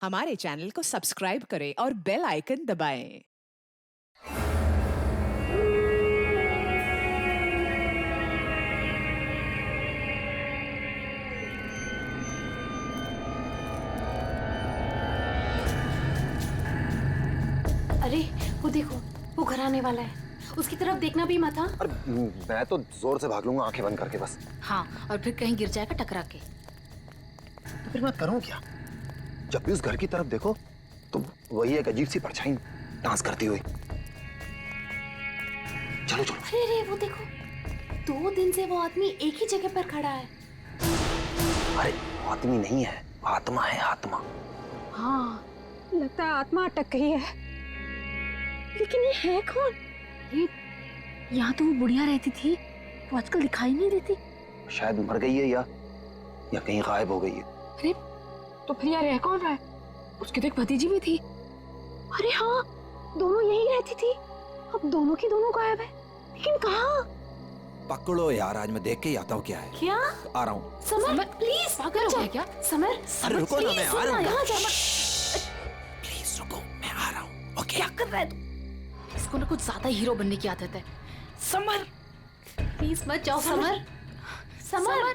हमारे चैनल को सब्सक्राइब करें और बेल आइकन दबाएं। अरे वो देखो, वो घर आने वाला है। उसकी तरफ देखना भी मत। हाँ अरे मैं तो जोर से भाग लूंगा आंखें बंद करके बस। हाँ, और फिर कहीं गिर जाएगा टकरा के। तो फिर मैं करूं क्या? जब भी उस घर की तरफ देखो तो वही एक अजीब सी परछाई डांस करती हुई। चलो चलो। अरे अरे वो देखो, 2 दिन से वो आदमी एक ही जगह पर खड़ा है। अरे आदमी नहीं है, आत्मा है, आत्मा। हाँ, लगता है आत्मा अटक गई है। लेकिन ये है कौन? ये यहाँ तो वो बुढ़िया रहती थी, वो आजकल दिखाई नहीं देती। शायद मर गई है या कहीं गायब हो गई है। अरे तो फिर यार रह कौन रहा है? उसकी तो एक भतीजी भी थी। अरे हाँ, दोनों यही रहती थी। अब दोनों की दोनों गायब है, लेकिन कहाँ? पकड़ो यार, आज मैं देख के ही आता हूँ क्या है। क्या? आ रहा हूँ। समर प्लीज पागल हो गया क्या? समर अरे रुको ना, मैं आ रहा हूँ। यहाँ जा। प्लीज रुको, मैं आ रहा हूँ। ओके। क्या कर रहा है तू? इसको ना कुछ ज्यादा हीरो बनने की आदत है। समर प्लीज मत जाओ। समर समर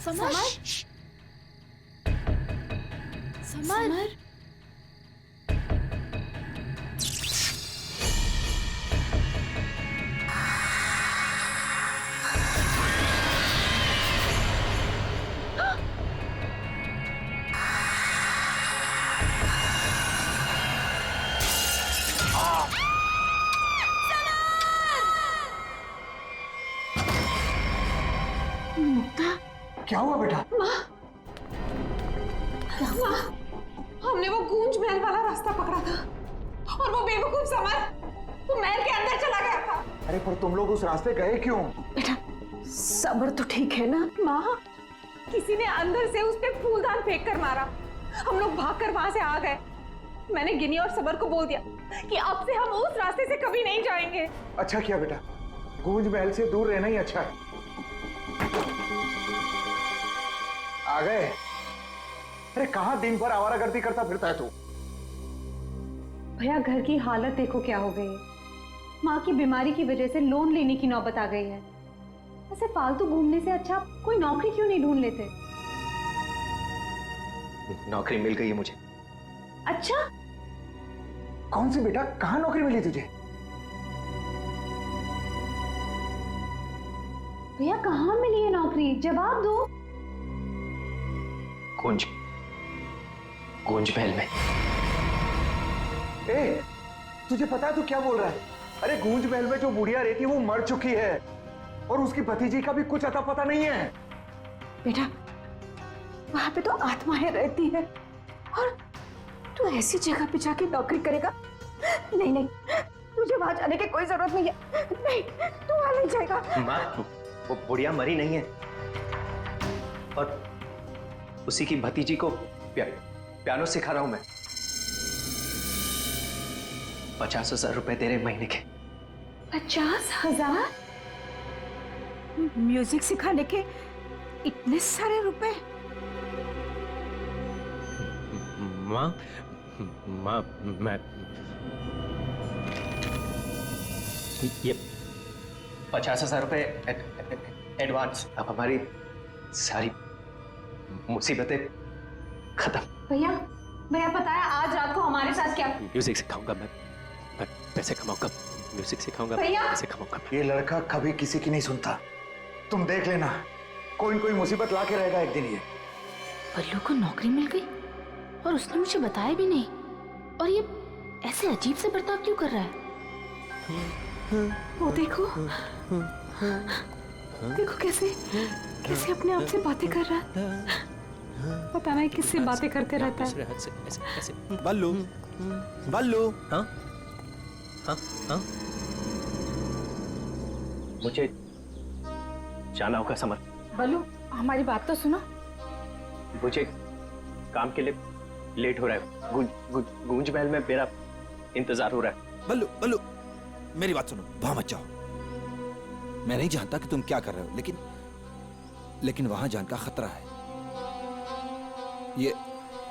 समर समर क्या हुआ बेटा? हमने वो गूंज महल वाला रास्ता पकड़ा था और वो बेवकूफ समर वो महल के अंदर चला गया था। अरे पर तुम लोग उस रास्ते गए क्यों? बेटा सबर तो ठीक है ना? माँ, किसी ने अंदर से उस पे फूलदान फेंक कर मारा। हम लोग भागकर वहां से आ गए। मैंने गिनी और सबर को बोल दिया कि अब से हम उस रास्ते से कभी नहीं जाएंगे। अच्छा किया बेटा, गूंज महल से दूर रहना ही अच्छा है। आ गए? अरे कहाँ दिन भर आवारागर्दी करता फिरता है तू? भैया घर की हालत देखो क्या हो गई है। माँ की बीमारी की वजह से लोन लेने की नौबत आ गई है। ऐसे फालतू घूमने से अच्छा कोई नौकरी क्यों नहीं ढूंढ लेते? नौकरी मिल गई है मुझे। अच्छा, कौन सी बेटा, कहाँ नौकरी मिली तुझे? भैया कहाँ मिली है नौकरी? जवाब दो। गूंज महल में। ए, तुझे पता है तू क्या बोल रहा है? अरे गूंज महल में जो बुढ़िया रहती है वो मर चुकी है और उसकी भतीजी का भी कुछ अता पता नहीं है। बेटा वहां पे तो आत्माएं रहती है और तू ऐसी जगह पे जाके नौकरी करेगा? नहीं नहीं, तुझे वहां जाने की कोई जरूरत नहीं है। नहीं, तू वहां नहीं जाएगा। माँ, वो बुढ़िया मरी नहीं है और उसी की भतीजी को पियानो सिखा रहा हूं मैं। 50,000 रुपए दे रहे महीने के। 50,000? म्यूजिक सिखाने के इतने सारे रुपए? माँ मैं ये 50,000 रुपए एडवांस। अब हमारी सारी मुसीबतें खत्म। भैया भैया पता है आज रात को हमारे साथ क्या? म्यूजिक सिखाऊंगा मैं पैसे कमाऊंगा। म्यूजिक सिखाऊंगा, भैया। पैसे कमाऊंगा। ये लड़का कभी किसी की नहीं सुनता, तुम देख लेना, कोई न कोई मुसीबत ला के रहेगा एक दिन ये। बल्लू को नौकरी मिल गई और उसने मुझे बताया भी नहीं। और ये ऐसे अजीब से बर्ताव क्यों कर रहा है? वो देखो देखो कैसे कैसे अपने आप से बातें कर रहा है। पता नहीं किससे बातें करते रहता है। ऐसे। बल्लू, बल्लू। हाँ हाँ हाँ, मुझे जाना होगा समर। बल्लू हमारी बात तो सुनो। मुझे काम के लिए लेट हो रहा है। गूंज महल में मेरा इंतजार हो रहा है। बल्लू बल्लू, मेरी बात सुनो, वहां मत जाओ। मैं नहीं जानता कि तुम क्या कर रहे हो, लेकिन वहां जाने का खतरा है।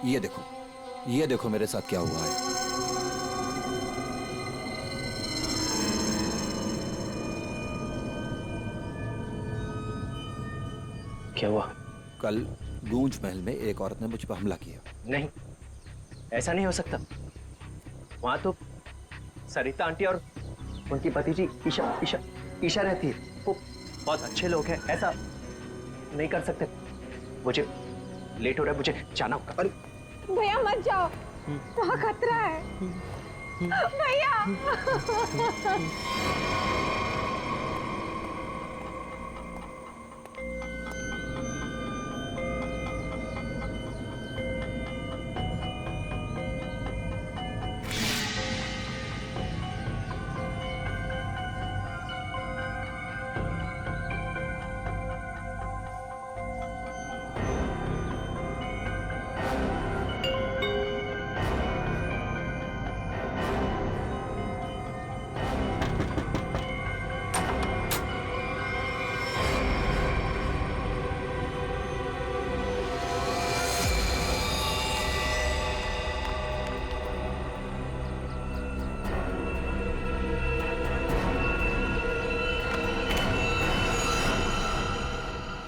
ये देखो मेरे साथ क्या हुआ है। क्या हुआ? कल गूंज महल में एक औरत ने मुझ पर हमला किया। नहीं, ऐसा नहीं हो सकता। वहां तो सरिता आंटी और उनकी भतीजी ईशा रहती है। वो बहुत अच्छे लोग हैं, ऐसा नहीं कर सकते। मुझे लेट हो रहा है, मुझे जाना होगा। अरे भैया मत जाओ, वहाँ खतरा है भैया।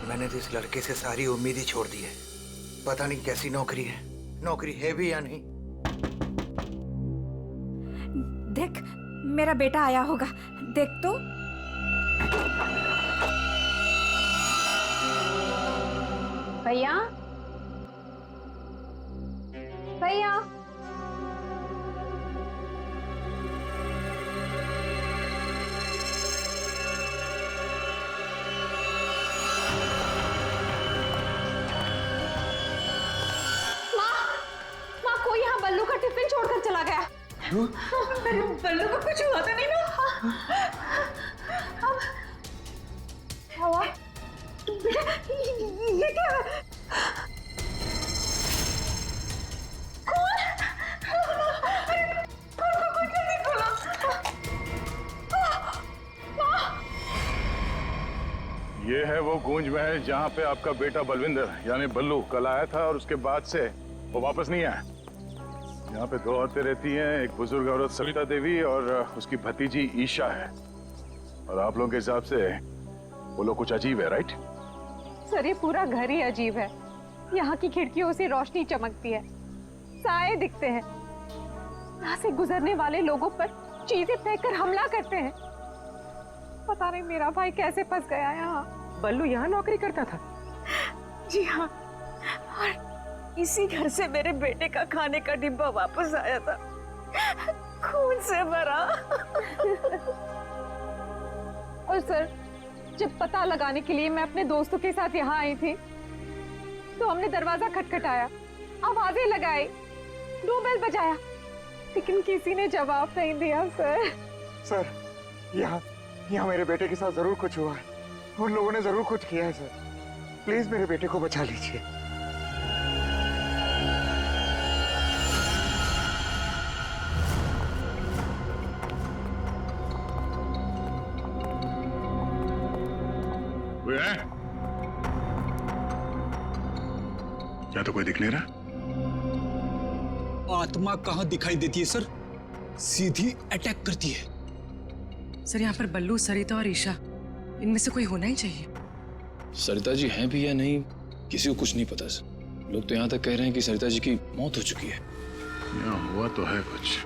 मैंने तो इस लड़के से सारी उम्मीद ही छोड़ दी है। पता नहीं कैसी नौकरी है, नौकरी है भी या नहीं। देख, मेरा बेटा आया होगा, देख तो। भैया भैया माँ कोई यहाँ बल्लू का टिफिन छोड़कर चला गया। मेरे बल्लू को कुछ हुआ तो नहीं ना? अब क्या हुआ? ये क्या है? कौन? अरे कौन जल्दी खोलो। ये है वो गूंज महल जहाँ पे आपका बेटा बलविंदर यानी बल्लू कल आया था और उसके बाद से वो वापस नहीं आया। यहाँ पे दो औरतें रहती हैं, एक बुजुर्ग औरत सविता देवी और उसकी भतीजी ईशा है। और आप लोगों के हिसाब से वो लोग कुछ अजीब है, राइट? सर ये पूरा घर ही अजीब है। यहाँ की खिड़कियों से रोशनी चमकती है, साए दिखते हैं, यहाँ से गुजरने वाले लोगों पर चीजें फेंककर हमला करते हैं। पता नहीं मेरा भाई कैसे फंस गया यहाँ। बल्लू यहाँ नौकरी करता था? जी हाँ, और इसी घर से मेरे बेटे का खाने का डिब्बा वापस आया था, खून से भरा। और सर जब पता लगाने के लिए मैं अपने दोस्तों के साथ यहाँ आई थी तो हमने दरवाजा खटखटाया, आवाजें लगाई, डोरबेल बजाया, लेकिन किसी ने जवाब नहीं दिया। सर यहाँ मेरे बेटे के साथ जरूर कुछ हुआ है। उन लोगों ने जरूर कुछ किया है सर। प्लीज मेरे बेटे को बचा लीजिए। कोई है? क्या तो कोई दिख नहीं रहा? आत्मा कहाँ दिखाई देती है सर, सीधी अटैक करती है। सर यहाँ पर बल्लू, सरिता और ईशा, इनमें से कोई होना ही चाहिए। सरिता जी हैं भी या नहीं किसी को कुछ नहीं पता सर। लोग तो यहाँ तक कह रहे हैं कि सरिता जी की मौत हो चुकी है। यहाँ हुआ तो है कुछ।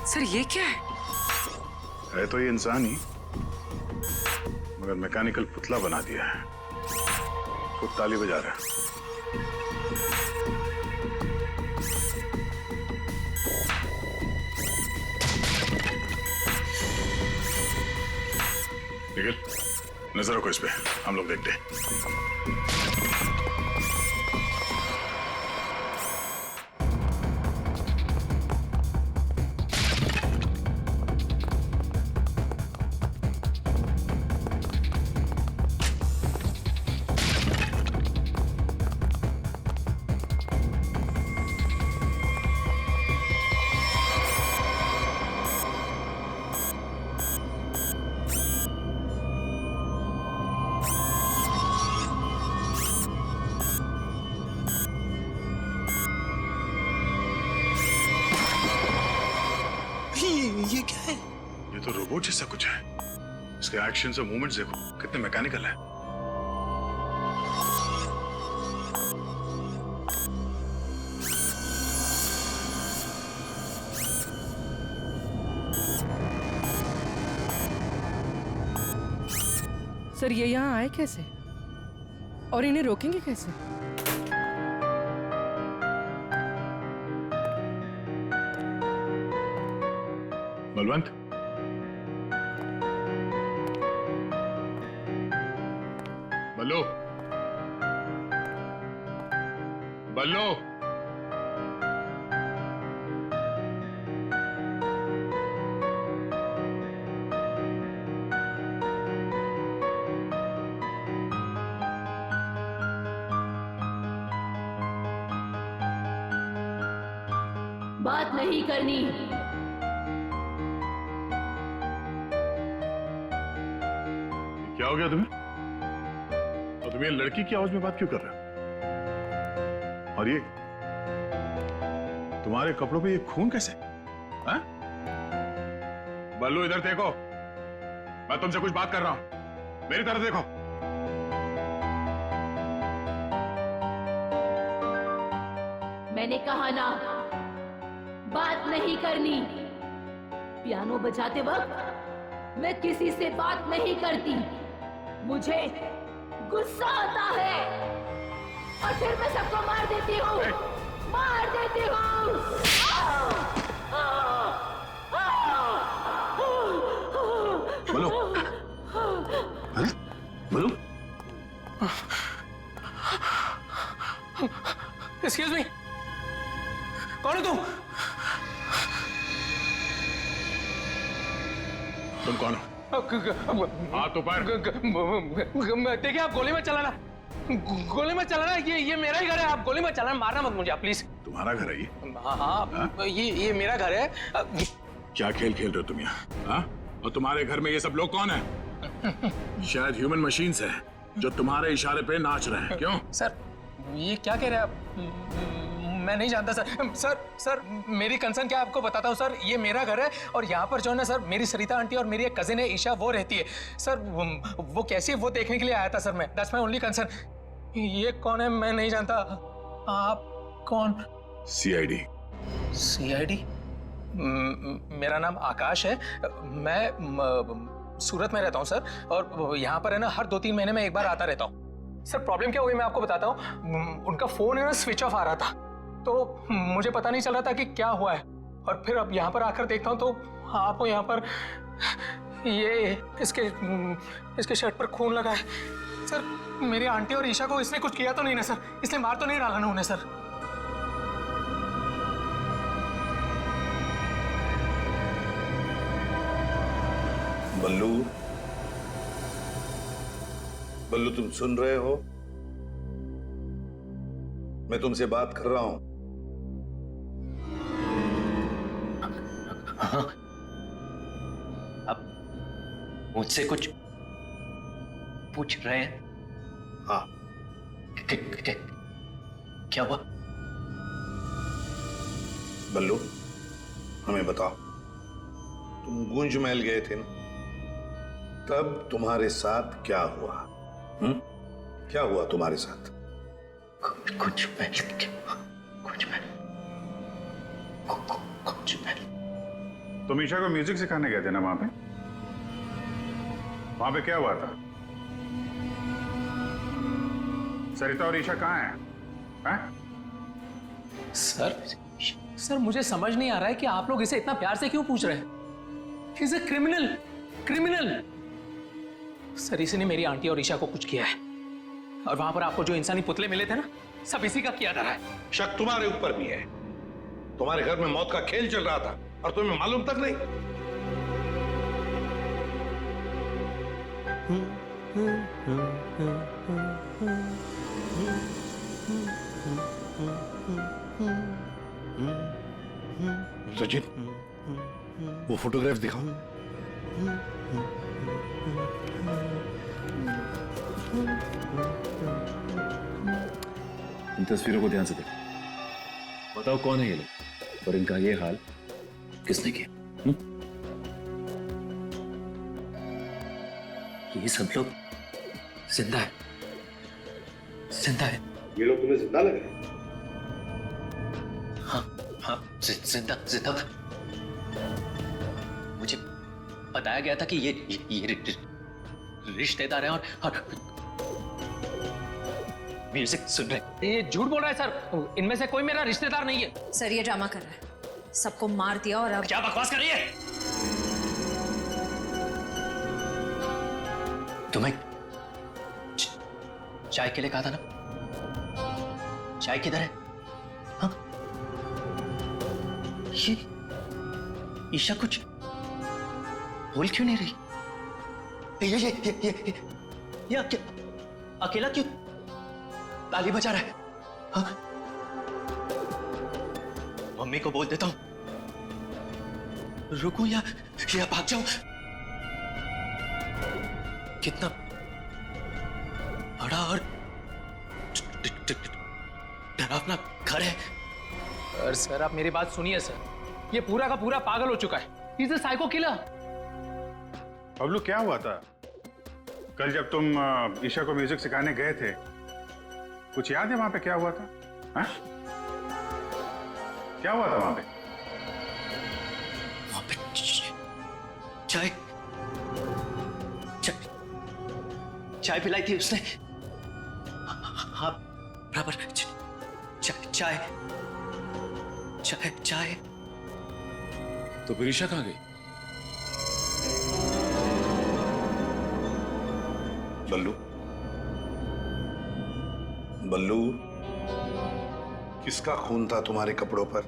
सर ये क्या है तो ये इंसान ही, मगर मैकेनिकल पुतला बना दिया है। खुद ताली बजा रहा है। निखिल, नजर रखो इस पे, हम लोग देखते हैं। ये क्या है? ये तो रोबोट जैसा कुछ है। इसके एक्शन और मूवमेंट्स देखो, कितने मैकेनिकल है। सर ये यहाँ आए कैसे और इन्हें रोकेंगे कैसे? बलवंत, बल्लू, बल्लू, बात नहीं करनी। क्या हो गया तुम्हें? और तुम ये लड़की की आवाज में बात क्यों कर रहे हो? और ये तुम्हारे कपड़ों पे ये खून कैसे? हाँ? बल्लू इधर देखो, मैं तुमसे कुछ बात कर रहा हूं, मेरी तरफ देखो। मैंने कहा ना, बात नहीं करनी। पियानो बजाते वक्त मैं किसी से बात नहीं करती। मुझे गुस्सा आता है और फिर मैं सबको मार देती हूँ, मार देती हूँ। बोलो, बोलो। एक्सक्यूज मी, कौन हो तुम? तुम कौन हो? हाथ ऊपर। देखिए, आप गोली मत चलाना, गोली मत चलाना। ये मेरा ही घर है, आप गोली मत चलाना, मारना मत मुझे आप प्लीज। तुम्हारा घर है ये? हाँ, ये मेरा घर है। क्या खेल खेल रहे हो तुम यहाँ? हाँ? और तुम्हारे घर में ये सब लोग कौन है? शायद ह्यूमन मशीन्स हैं जो तुम्हारे इशारे पे नाच रहे हैं। क्यों? सर, ये क्या कह रहे हैं आप? मैं नहीं जानता सर। मेरी कंसर्न क्या आपको बताता हूँ सर। ये मेरा घर है और यहाँ पर जो है ना सर, मेरी सरिता आंटी और मेरी एक कजिन है ईशा, वो रहती है सर। वो कैसी है वो देखने के लिए आया था सर मैं। That's my only concern. ये कौन है मैं नहीं जानता। आप कौन? सीआईडी। सीआईडी? मेरा नाम आकाश है। मैं सूरत में रहता हूँ सर, और यहाँ पर है ना हर 2-3 महीने में एक बार आता रहता हूँ। सर प्रॉब्लम क्या हुई मैं आपको बताता हूँ। उनका फोन है ना स्विच ऑफ आ रहा था, तो मुझे पता नहीं चल रहा था कि क्या हुआ है। और फिर अब यहाँ पर आकर देखता हूँ तो आपको यहाँ पर ये इसके शर्ट पर खून लगा है सर। मेरी आंटी और ईशा को इसने कुछ किया तो नहीं ना सर? इसने मार तो नहीं डाला ना उन्हें सर? बल्लू, बल्लू तुम सुन रहे हो? मैं तुमसे बात कर रहा हूं। हाँ, अब मुझसे कुछ पूछ रहे हैं? हाँ। क्या हुआ? बल्लू, हमें बताओ, तुम गुंज महल गए थे ना, तब तुम्हारे साथ क्या हुआ? क्या हुआ तुम्हारे साथ? कुछ महल। तुम ईशा को म्यूजिक सिखाने गए थे ना वहां पे क्या हुआ था? सरिता और ईशा कहाँ हैं? हैं? सर मुझे समझ नहीं आ रहा है कि आप लोग इसे इतना प्यार से क्यों पूछ रहे हैं? He's a criminal। सर इसी ने मेरी आंटी और ईशा को कुछ किया है, और वहां पर आपको जो इंसानी पुतले मिले थे ना, सब इसी का किया धरा है। शक तुम्हारे ऊपर भी है। तुम्हारे घर में मौत का खेल चल रहा था और तुम्हें मालूम तक नहीं। सचिन, वो फोटोग्राफ दिखाओ। इन तस्वीरों को ध्यान से देखो, बताओ कौन है ये लोग और इनका ये हाल किसने किया? ये सब लोग जिंदा है, जिंदा है। ये लोग तुम्हें जिंदा लग रहे हैं? हाँ, जिंदा। मुझे बताया गया था कि ये रिश्तेदार हैं और म्यूजिक सुन रहे। ये झूठ बोल रहा है सर, इनमें से कोई मेरा रिश्तेदार नहीं है। सर ये ड्रामा कर रहा है, सबको मार दिया और अब क्या बकवास कर रही है? तुम्हें चाय के लिए कहा था ना, चाय किधर है? हाँ? ये ईशा कुछ बोल क्यों नहीं रही? ये अकेला क्यों ताली बजा रहा है? हाँ? मम्मी को बोल देता हूं, रुकूं या भाग जाऊं? कितना बड़ा और डरावना घर है। सर आप मेरी बात सुनिए सर, ये पूरा का पूरा पागल हो चुका है। He's a psycho killer। Bablu क्या हुआ था कल जब तुम ईशा को म्यूजिक सिखाने गए थे? कुछ याद है वहां पे क्या हुआ था? हा? क्या हुआ था वहां पे? चाय पिलाई थी उसने। हाँ बराबर। चाय। तो फिर ईशा कहाँ गई? बल्लू, किसका खून था तुम्हारे कपड़ों पर?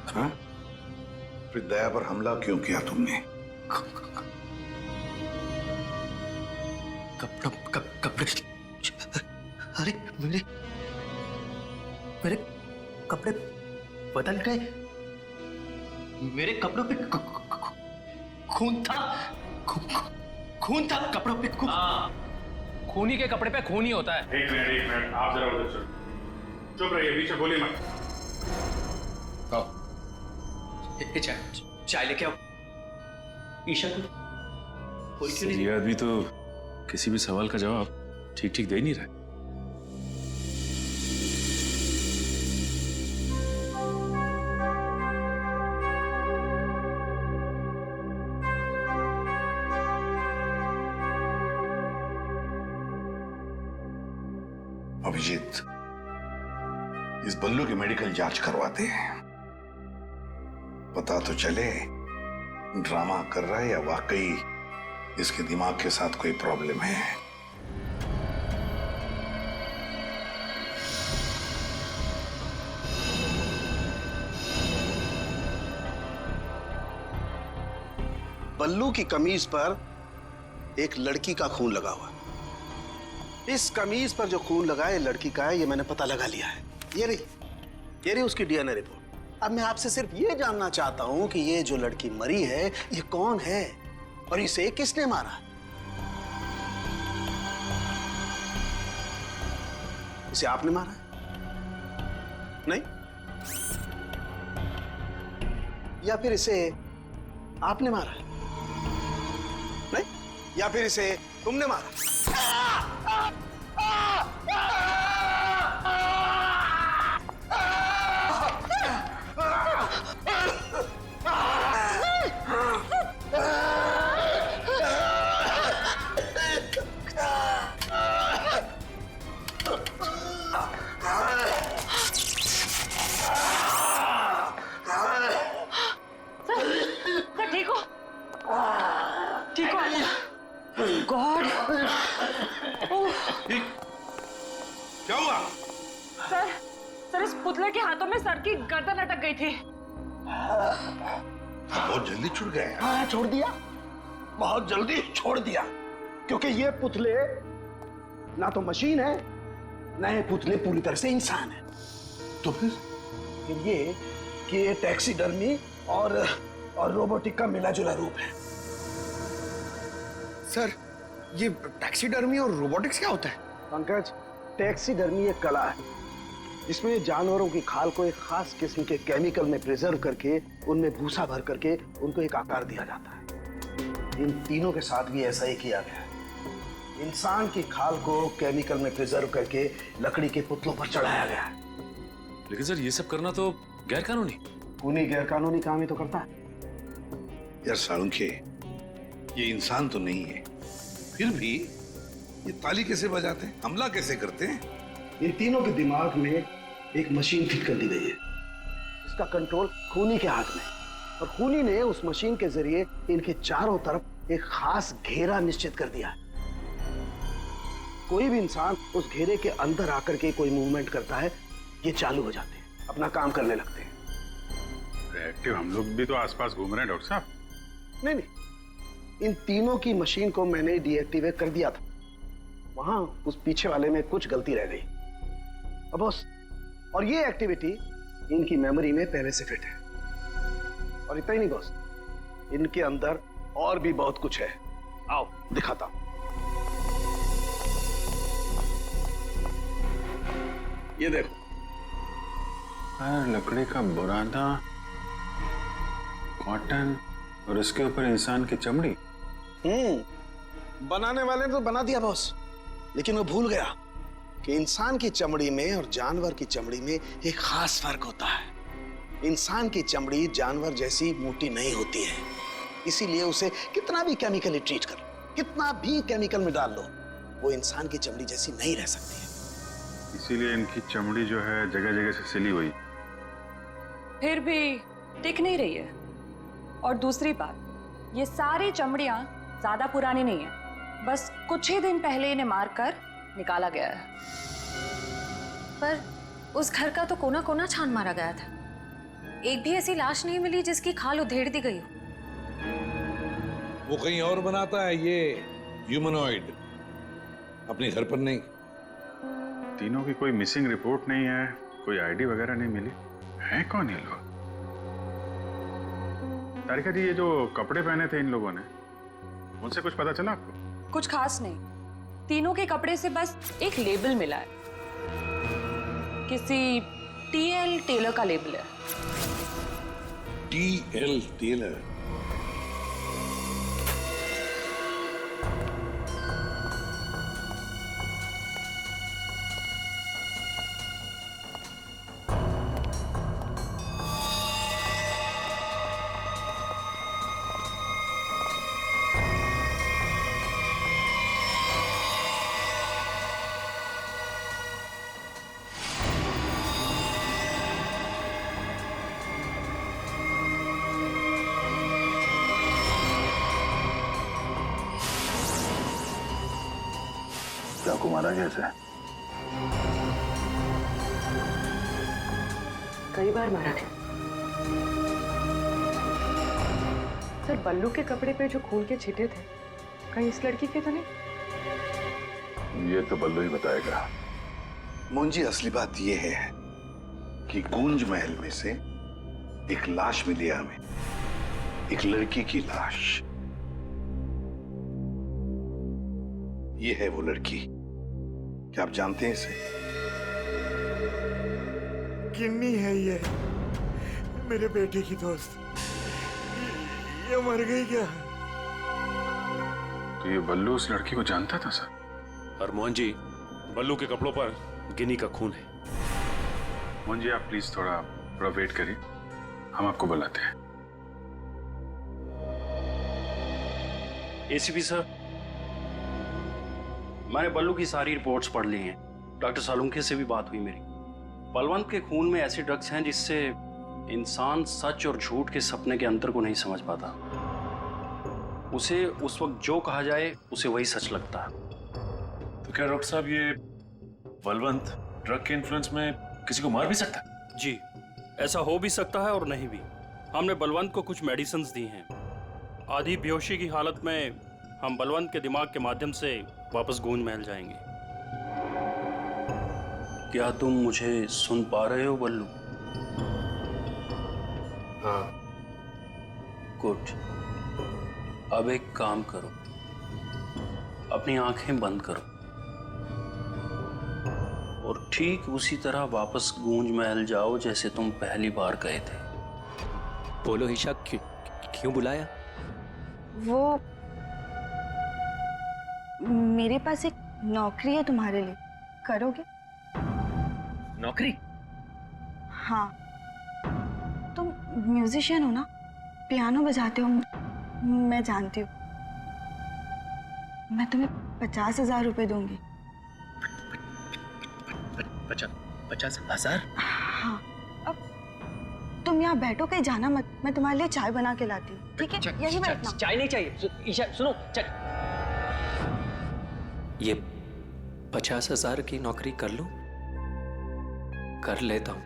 हाँ? फिर दया पर हमला क्यों किया तुमने? कपड़े। अरे मेरे कपड़े बदल गए। मेरे कपड़ों पे खून था। खून था कपड़ों पे। खूनी के कपड़े पे खून ही होता है। एक मिनट, आप जरा उधर चलो। चुप रहिए, बीच में बोलिए मत। चाय लेके आओ। ईशा को ये आदमी तो किसी भी सवाल का जवाब ठीक दे नहीं रहा। अभिजीत, इस बल्लू की मेडिकल जांच करवाते हैं, पता तो चले ड्रामा कर रहा है या वाकई इसके दिमाग के साथ कोई प्रॉब्लम है। बल्लू की कमीज पर एक लड़की का खून लगा हुआ। इस कमीज पर जो खून लगा है लड़की का है, ये मैंने पता लगा लिया है। ये रही उसकी डीएनए रिपोर्ट। अब मैं आपसे सिर्फ ये जानना चाहता हूं कि ये जो लड़की मरी है ये कौन है और इसे किसने मारा? इसे आपने मारा है? नहीं? या फिर इसे आपने मारा है? नहीं? या फिर इसे तुमने मारा? सुबह के हाथों में सर की गर्दन अटक गई थी। बहुत जल्दी छुड़ गए। हाँ, छोड़ दिया, बहुत जल्दी छोड़ दिया, क्योंकि ये पुतले ना तो मशीन है, ना ये पुतले पूरी तरह से इंसान है। तो फिर ये कि ये टैक्सीडर्मी और रोबोटिक का मिला जुला रूप है। सर, ये टैक्सीडर्मी और रोबोटिक्स क्या होता है? पंकज, टैक्सीडर्मी एक कला है जिसमें जानवरों की खाल को एक खास किस्म के केमिकल में प्रिजर्व करके उनमें भूसा भर करके उनको एक आकार दिया जाता है। इन तीनों के साथ भी ऐसा ही किया गया है। इंसान की खाल को केमिकल में प्रिजर्व करके लकड़ी के पुतलों पर चढ़ाया गया है। लेकिन सर ये सब करना तो गैर कानूनी। खूनी गैर कानूनी काम ही तो करता है। यार सालुंखे, ये इंसान तो नहीं है, फिर भी ये ताली कैसे बजाते हैं, हमला कैसे करते हैं? इन तीनों के दिमाग में एक मशीन फिट कर दी गई है। इसका कंट्रोल खूनी के हाथ में, और खूनी ने उस मशीन के जरिए इनके चारों तरफ एक खास घेरा निश्चित कर दिया है। कोई भी इंसान उस घेरे के अंदर आकर के कोई मूवमेंट करता है, ये चालू हो जाते हैं, अपना काम करने लगते हैं। एक्टिव हम लोग भी तो आसपास घूम रहे हैं डॉक्टर साहब। नहीं, इन तीनों की मशीन को मैंने डीएक्टिवेट कर दिया था। वहां उस पीछे वाले में कुछ गलती रह गई। अब बॉस, और ये एक्टिविटी इनकी मेमोरी में पहले से फिट है। और इतना ही नहीं बॉस, इनके अंदर और भी बहुत कुछ है। आओ दिखाता हूं। ये देखो, लकड़ी का बुरादा, कॉटन और उसके ऊपर इंसान की चमड़ी। बनाने वाले ने तो बना दिया बॉस, लेकिन वो भूल गया कि इंसान की चमड़ी में और जानवर की चमड़ी में एक खास फर्क होता है। इंसान की चमड़ी जानवर जैसी मोटी नहीं होती है, इसीलिए उसे कितना भी केमिकली ट्रीट कर लो, कितना भी केमिकल में डाल लो, वो इंसान की चमड़ी जैसी नहीं रह सकती है। इसीलिए इनकी चमड़ी जो है जगह जगह से सिली हुई। फिर भी टिक नहीं रही है। और दूसरी बात, ये सारी चमड़ियां ज्यादा पुरानी नहीं है, बस कुछ ही दिन पहले इन्हें मारकर निकाला गया है। पर उस घर का तो कोना कोना छान मारा गया था, एक भी ऐसी लाश नहीं मिली जिसकी खाल उधेड़ दी गई हो। वो कहीं और बनाता है ये ह्यूमनॉइड, अपने घर पर नहीं। तीनों की कोई मिसिंग रिपोर्ट नहीं है, कोई आईडी वगैरह नहीं मिली। है कौन ये लोग? तारिका जी, ये जो कपड़े पहने थे इन लोगों ने, उनसे कुछ पता चला आपको? कुछ खास नहीं, तीनों के कपड़े से बस एक लेबल मिला है, किसी टीएल टेलर का लेबल है। TL tailor? चाकू मारा कैसे? कई बार मारा था सर। बल्लू के कपड़े पे जो खून के छींटे थे, कहीं इस लड़की के तो नहीं? ये तो बल्लू ही बताएगा। मुंजी, असली बात यह है कि गूंज महल में से एक लाश मिली हमें, एक लड़की की लाश। ये है वो लड़की। क्या आप जानते हैं इसे? किन्नी है ये, मेरे बेटे की दोस्त। ये मर गई क्या? तो ये बल्लू उस लड़की को जानता था सर? और मोहन जी, बल्लू के कपड़ों पर गिनी का खून है। मोहन जी, आप प्लीज थोड़ा वेट करिए, हम आपको बुलाते हैं। एसीपी सर, मैंने बल्लू की सारी रिपोर्ट्स पढ़ ली हैं। डॉक्टर सालुंखे से भी बात हुई मेरी। बलवंत के खून में ऐसे ड्रग्स हैं जिससे इंसान सच और झूठ के सपने के अंतर को नहीं समझ पाता। उसे उस वक्त जो कहा जाए उसे वही सच लगता है। तो क्या डॉक्टर साहब, ये बलवंत ड्रग के इन्फ्लुएंस में किसी को मार भी सकता है? जी, ऐसा हो भी सकता है और नहीं भी। हमने बलवंत को कुछ मेडिसिन्स दी हैं। आधी बेहोशी की हालत में हम बलवंत के दिमाग के माध्यम से वापस गूंज महल जाएंगे। क्या तुम मुझे सुन पा रहे हो बल्लू? हाँ। गुड। अब एक काम करो, अपनी आंखें बंद करो और ठीक उसी तरह वापस गूंज महल जाओ जैसे तुम पहली बार गए थे। बोलो ईशा, क्यों बुलाया? वो मेरे पास एक नौकरी है तुम्हारे लिए, करोगे? नौकरी? हाँ, तुम म्यूजिशियन हो ना, पियानो बजाते हो, मैं जानती हूँ। मैं तुम्हें 50,000 रुपए दूंगी। 50,000? हाँ, अब तुम यहाँ बैठो, कहीं जाना मत, मैं तुम्हारे लिए चाय बना के लाती हूँ, ठीक है? यही बैठना। चाय नहीं चाहिए ईशा, सुनो। ये 50,000 की नौकरी कर लूं? कर लेता हूं,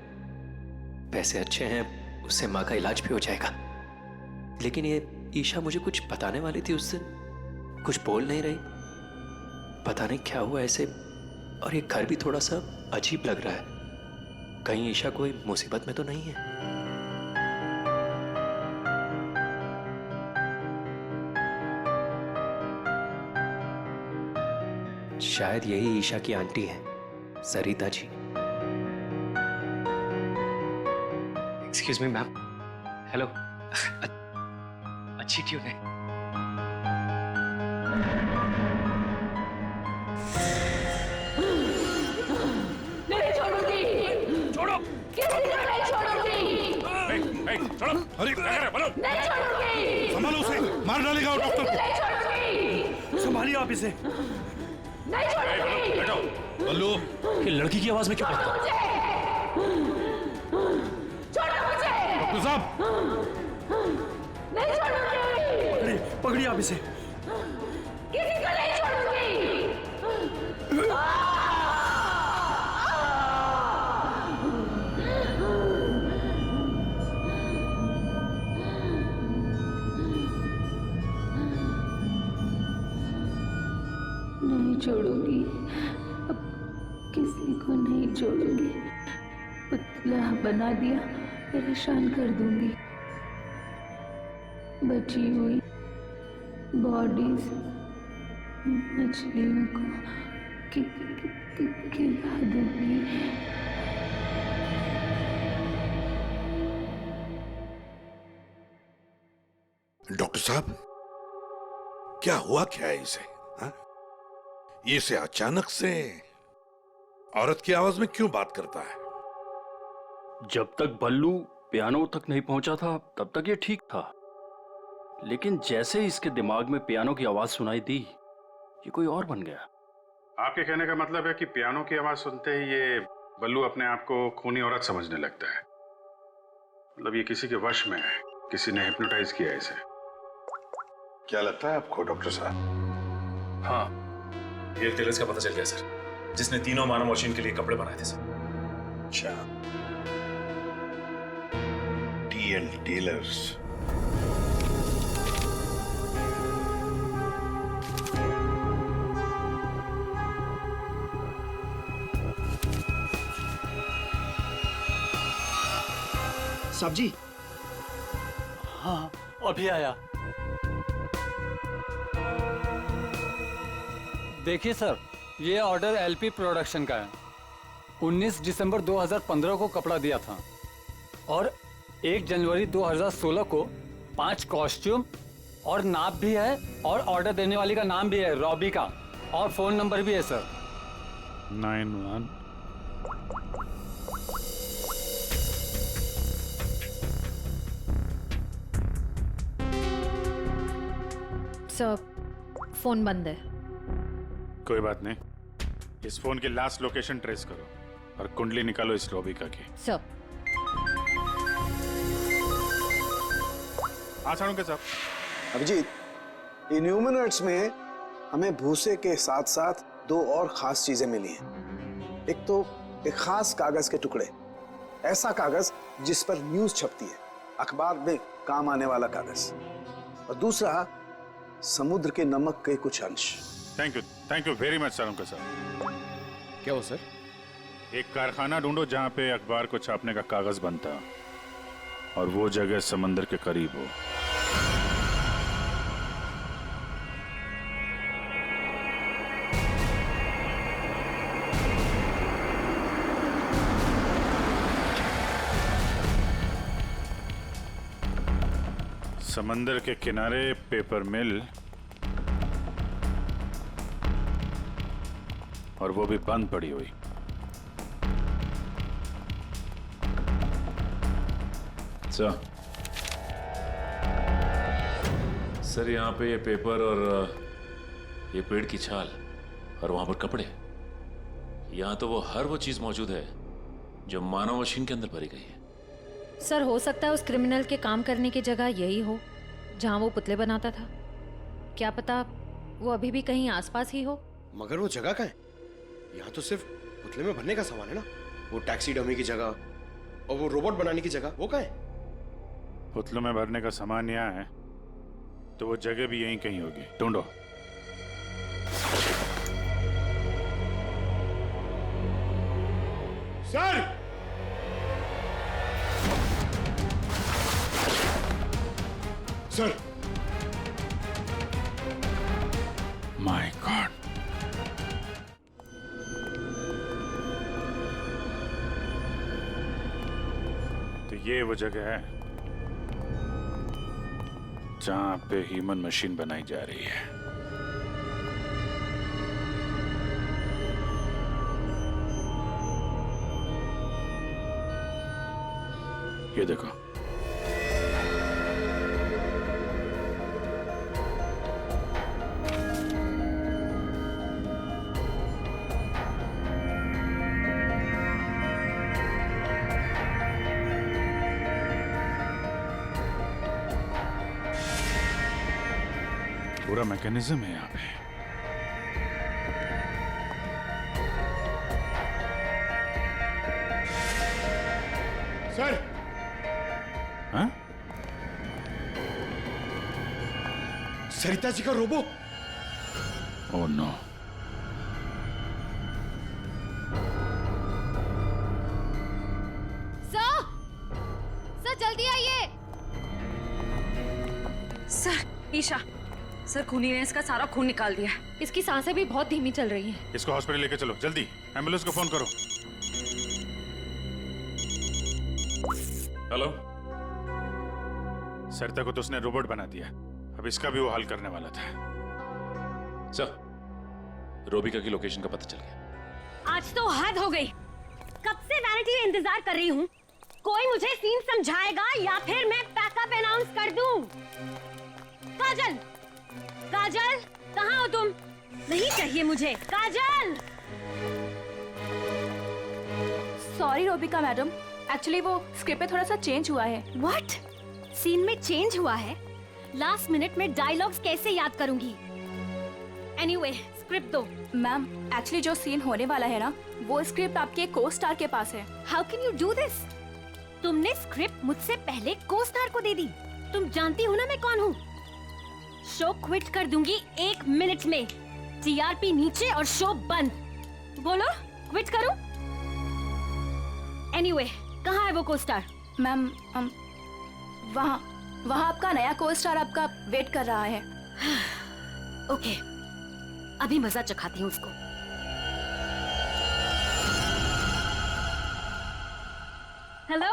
पैसे अच्छे हैं, उससे माँ का इलाज भी हो जाएगा। लेकिन ये ईशा मुझे कुछ बताने वाली थी उस दिन, कुछ बोल नहीं रही, पता नहीं क्या हुआ ऐसे। और ये घर भी थोड़ा सा अजीब लग रहा है, कहीं ईशा कोई मुसीबत में तो नहीं है? शायद यही ईशा की आंटी है, Sarita ji. Excuse me ma'am. Hello. अच्छी ट्यून है। नहीं छोड़ूंगी। छोड़ो। किसी को नहीं छोड़ूंगी। छोड़ो। अरे क्या कर रहे हो? नहीं छोड़ूंगी। संभालो उसे, मार डालेगा वो डॉक्टर को। नहीं छोड़ूंगी। संभालिए आप इसे। नहीं छोड़ूंगी। बैठो। बल्लू, ये लड़की की आवाज में क्यों पड़ता है? छोड़ो मुझे। डॉक्टर साहब, नहीं छोड़ूंगी। पकड़िए आप इसे। किसी को नहीं छोड़ूंगी। नहीं छोड़ूंगी, अब किसी को नहीं छोड़ूंगी। पुतला बना दिया, परेशान कर दूंगी। बची हुई बॉडीज मछलियों को खिला दूंगी। डॉक्टर साहब, क्या हुआ क्या है इसे? हाँ? ये इसे अचानक से औरत की आवाज में क्यों बात करता है? जब तक बल्लू पियानो तक नहीं पहुंचा था तब तक ये ठीक था, लेकिन जैसे ही इसके दिमाग में पियानो की आवाज सुनाई दी, ये कोई और बन गया। आपके कहने का मतलब है कि पियानो की आवाज सुनते ही ये बल्लू अपने आप को खूनी औरत समझने लगता है। मतलब ये किसी के वश में है, किसी ने हिप्नोटाइज किया है इसे। क्या लगता है आपको डॉक्टर साहब? हाँ, ये टेलर्स का पता चल गया सर, जिसने तीनों मानव मशीन के लिए कपड़े बनाए थे सर। अच्छा, टी.एल. टेलर्स। साहब जी। हाँ, अभी आया। देखिए सर, ये ऑर्डर एलपी प्रोडक्शन का है। 19 दिसंबर 2015 को कपड़ा दिया था और 1 जनवरी 2016 को 5 कॉस्ट्यूम और नाप भी है, और ऑर्डर देने वाली का नाम भी है, रॉबी का, और फोन नंबर भी है सर। 91। सर, फोन बंद है। कोई बात नहीं, इस फोन की लास्ट लोकेशन ट्रेस करो और कुंडली निकालो इस रॉबिका की। सर। हाँ साळुंखे साहब। अभिजीत, इन्यूमिनेट्स में हमें भूसे के साथ साथ 2 और खास चीजें मिली हैं। एक तो एक खास कागज के टुकड़े ऐसा कागज जिस पर न्यूज छपती है, अखबार में काम आने वाला कागज। और दूसरा, समुद्र के नमक के कुछ अंश। Thank you very much sir. Sir क्या हो सर? एक कारखाना ढूंढो जहां पे अखबार को छापने का कागज बनता और वो जगह समंदर के करीब हो। समंदर के किनारे पेपर मिल, और वो भी बंद पड़ी हुई। सर यहाँ पे ये पेपर और ये पेड़ की छाल और वहां पर कपड़े, यहाँ तो हर वो चीज मौजूद है जो मानव मशीन के अंदर भरी गई है। सर हो सकता है उस क्रिमिनल के काम करने की जगह यही हो जहां वो पुतले बनाता था। क्या पता वो अभी भी कहीं आसपास ही हो। मगर वो जगह कहाँ है? यहाँ तो सिर्फ पुतले में भरने का सामान है ना। वो टैक्सी डमी की जगह और वो रोबोट बनाने की जगह, वो कहाँ है? पुतलों में भरने का सामान यहाँ है तो वो जगह भी यहीं कहीं होगी। ढूंढो। सर! सर! माय गॉड, तो ये वो जगह है जहां पे ह्यूमन मशीन बनाई जा रही है। ये देखो, पूरा मैकेनिज्म है यहाँ पे। सर! हाँ? सरिता जी का रोबो। Oh no. सर जल्दी आइए। सर, ईशा सर, खूनी ने इसका सारा खून निकाल दिया। इसकी सांसें भी बहुत धीमी चल रही हैं। इसको हॉस्पिटल लेके चलो जल्दी। एम्बुलेंस को फोन करो। हेलो। सरिता को तो उसने रोबोट बना दिया, अब इसका भी वो हल करने वाला था। सर, रोबिका की लोकेशन का पता चल गया। आज तो हद हो गई। कब से वैनिटी में इंतजार कर रही हूँ। कोई मुझे सीन समझाएगा या फिर मैं पैकअप अनाउंस कर दूं। काजल, काजल, कहाँ हो तुम? नहीं चाहिए मुझे। काजल! सॉरी रोबिका मैडम, एक्चुअली वो स्क्रिप्ट में थोड़ा सा चेंज हुआ है। व्हाट? सीन में चेंज हुआ है? लास्ट मिनट में डायलॉग्स कैसे याद करूंगी? एनीवे, स्क्रिप्ट दो। मैम, एक्चुअली जो सीन होने वाला है ना, वो स्क्रिप्ट आपके को स्टार के पास है। How can you do this? तुमने स्क्रिप्ट मुझसे पहले को स्टार को दे दी। तुम जानती हो ना मैं कौन हूँ। शो क्विट कर दूंगी 1 मिनट में। टीआरपी नीचे और शो बंद। बोलो, क्विट करूं? एनीवे, कहाँ है वो को स्टार? मैम, वहाँ आपका नया को स्टार आपका वेट कर रहा है। ओके, अभी मजा चखाती हूँ उसको। हेलो,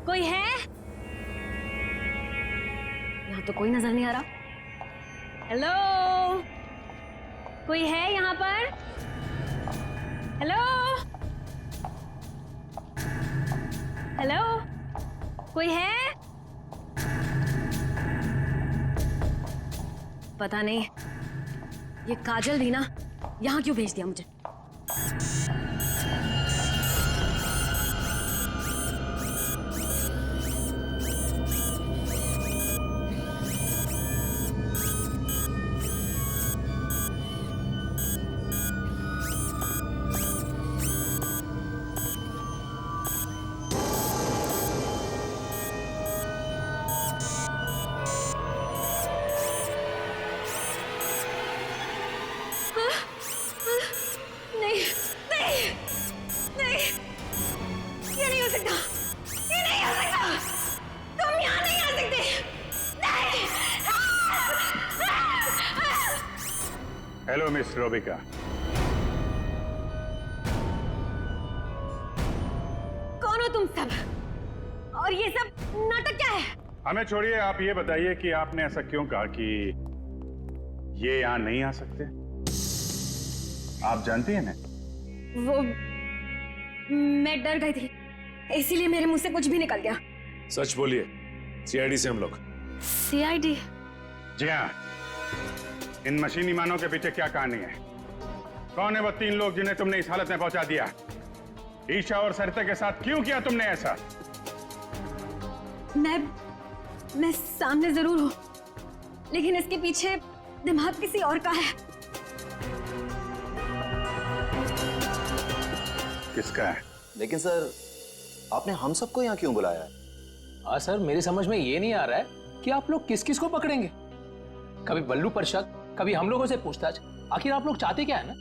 कोई है? यहाँ तो कोई नजर नहीं आ रहा। हेलो, कोई है यहाँ पर? हेलो, हेलो, कोई है? पता नहीं ये काजल भी ना यहाँ क्यों भेज दिया मुझे। मिस रोबिका। कौन हो तुम सब? और ये सब नाटक क्या है? हमें छोड़िए, आप ये बताइए कि आपने ऐसा क्यों कहा कि ये यहाँ नहीं आ सकते? आप जानती हैं ना? वो मैं डर गई थी, इसीलिए मेरे मुंह से कुछ भी निकल गया। सच बोलिए, सीआईडी से हम लोग। सीआईडी? जी हाँ। इन मशीनी मानव के पीछे क्या कहानी है? कौन है वो 3 लोग जिन्हें तुमने इस हालत में पहुंचा दिया? ईशा और सरिता के साथ क्यों किया तुमने ऐसा? मैं सामने जरूर हूं, लेकिन इसके पीछे दिमाग किसी और का है। किसका है? लेकिन सर, आपने हम सबको यहाँ क्यों बुलाया है? हाँ सर, मेरी समझ में ये नहीं आ रहा है कि आप लोग किस किस को पकड़ेंगे। कभी बल्लू पर शक, कभी हम लोगों से पूछताछ। आखिर आप लोग चाहते क्या है ना?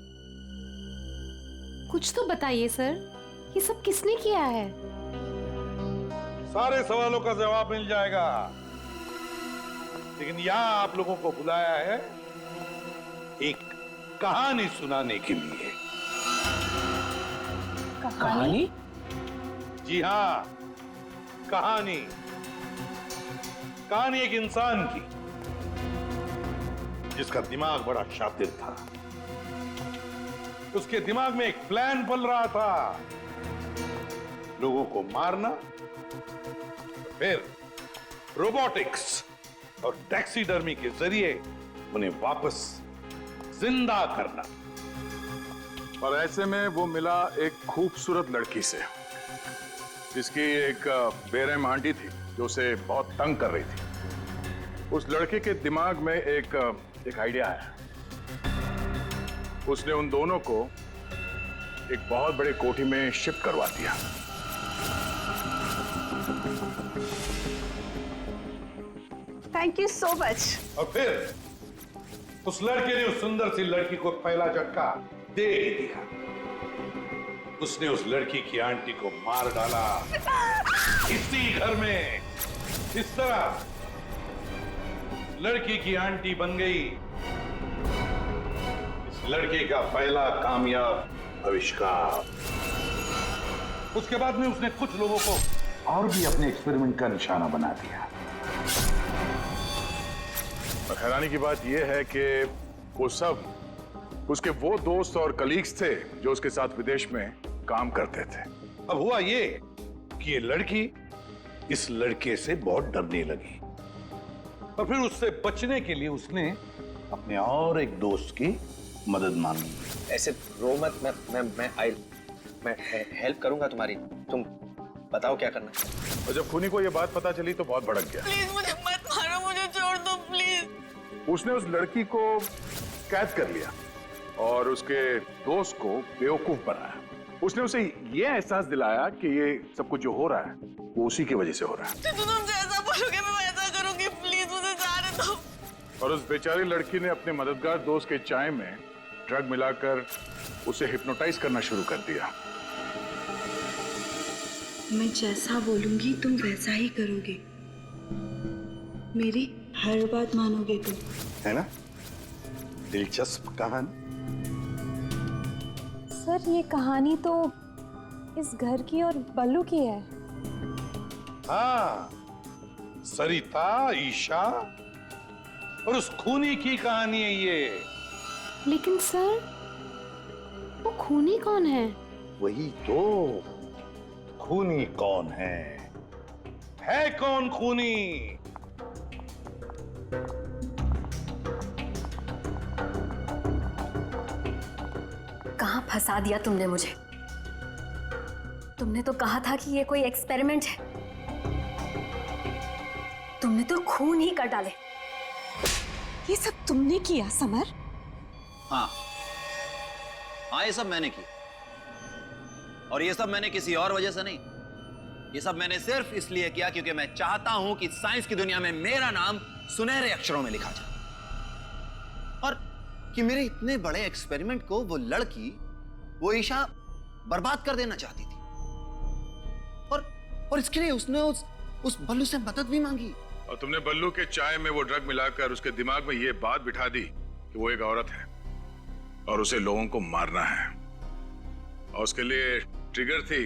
कुछ तो बताइए सर, ये सब किसने किया है? सारे सवालों का जवाब मिल जाएगा, लेकिन यहां आप लोगों को बुलाया है एक कहानी सुनाने के लिए। कहानी? जी हाँ, कहानी। कहानी एक इंसान की जिसका दिमाग बड़ा शातिर था। उसके दिमाग में एक प्लान पल रहा था, लोगों को मारना, फिर रोबोटिक्स और टैक्सीडर्मी के जरिए उन्हें वापस जिंदा करना। और ऐसे में वो मिला एक खूबसूरत लड़की से, जिसकी एक बेरहम आंटी थी जो उसे बहुत तंग कर रही थी। उस लड़के के दिमाग में एक आइडिया है। उसने उन दोनों को एक बहुत बड़े कोठी में शिफ्ट करवा दिया। Thank you so much. और फिर उस लड़के ने उस सुंदर सी लड़की को पहला झटका दे ही दिया। उसने उस लड़की की आंटी को मार डाला इसी घर में। इस तरह लड़की की आंटी बन गई इस लड़के का पहला कामयाब आविष्कार। उसके बाद में उसने कुछ लोगों को और भी अपने एक्सपेरिमेंट का निशाना बना दिया। और हैरानी की बात यह है कि वो सब उसके वो दोस्त और कलीग्स थे जो उसके साथ विदेश में काम करते थे। अब हुआ ये कि ये लड़की इस लड़के से बहुत डरने लगी और फिर उससे बचने के लिए उसने अपने और एक दोस्त की मदद मांगी। ऐसे रो मत, मैं हेल्प करूंगा तुम्हारी। तुम बताओ क्या करना है। और जब खूनी को यह बात पता चली तो बहुत भड़क गया। प्लीज मुझे मत मारो, मुझे छोड़ दो प्लीज। उसने उस लड़की को कैद कर लिया और उसके दोस्त को बेवकूफ बनाया। उसने उसे ये एहसास दिलाया कि ये सब कुछ जो हो रहा है वो उसी की वजह से हो रहा है। तो तुम जैसा बोलोगे मैं वैसा करूंगी, प्लीज मुझे जाने दो। और उस बेचारी लड़की ने अपने मददगार दोस्त के चाय में ड्रग मिलाकर उसे हिप्नोटाइज करना शुरू कर दिया। मैं जैसा बोलूंगी तुम वैसा ही करोगे, मेरी हर बात मानोगे तुम, है ना? दिलचस्प कहानी। सर, ये कहानी तो इस घर की और बल्लू की है। हाँ, सरिता, ईशा और उस खूनी की कहानी है ये। लेकिन सर, वो खूनी कौन है? वही तो, खूनी कौन है कौन खूनी? कहां फंसा दिया तुमने मुझे? तुमने तो कहा था कि ये कोई एक्सपेरिमेंट है। तुमने तो खून ही कर डाले। ये सब तुमने किया समर? हाँ, ये सब मैंने किया। और ये सब मैंने किसी और वजह से नहीं। ये सब मैंने सिर्फ इसलिए किया क्योंकि मैं चाहता हूं कि साइंस की दुनिया में मेरा नाम सुनहरे अक्षरों में लिखा जाए और कि मेरे इतने बड़े एक्सपेरिमेंट को वो लड़की, वो ईशा बर्बाद कर देना चाहती थी। और इसके लिए उसने उस बल्लू से मदद भी मांगी। और तुमने बल्लू के चाय में वो ड्रग मिलाकर उसके दिमाग में ये बात बिठा दी कि वो एक औरत है और उसे लोगों को मारना है। और उसके लिए ट्रिगर थी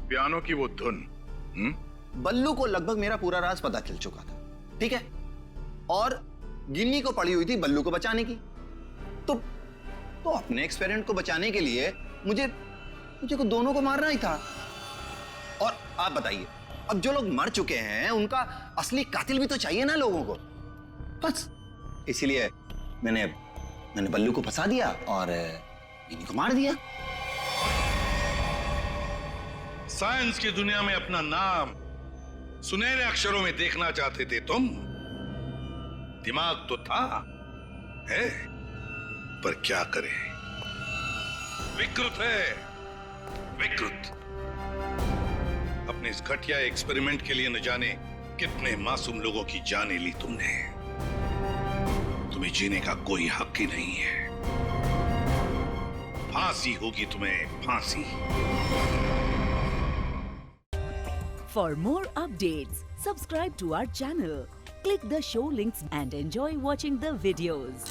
पियानो की वो धुन। बल्लू को लगभग मेरा पूरा राज पता चल चुका था, ठीक है? और गिन्नी को पड़ी हुई थी बल्लू को बचाने की। तो अपने एक्सपेरिमेंट को बचाने के लिए मुझे को दोनों को मारना ही था। और आप बताइए, अब जो लोग मर चुके हैं उनका असली कातिल भी तो चाहिए ना लोगों को। बस इसीलिए मैंने बल्लू को फंसा दिया और गिन्नी को मार दिया। साइंस की दुनिया में अपना नाम सुनहरे अक्षरों में देखना चाहते थे तुम। दिमाग तो था, है, पर क्या करें, विकृत है, विकृत। अपने इस घटिया एक्सपेरिमेंट के लिए न जाने कितने मासूम लोगों की जानें ली तुमने। तुम्हें जीने का कोई हक ही नहीं है। फांसी होगी तुम्हें, फांसी। For more updates, subscribe to our channel, click the show links and enjoy watching the videos.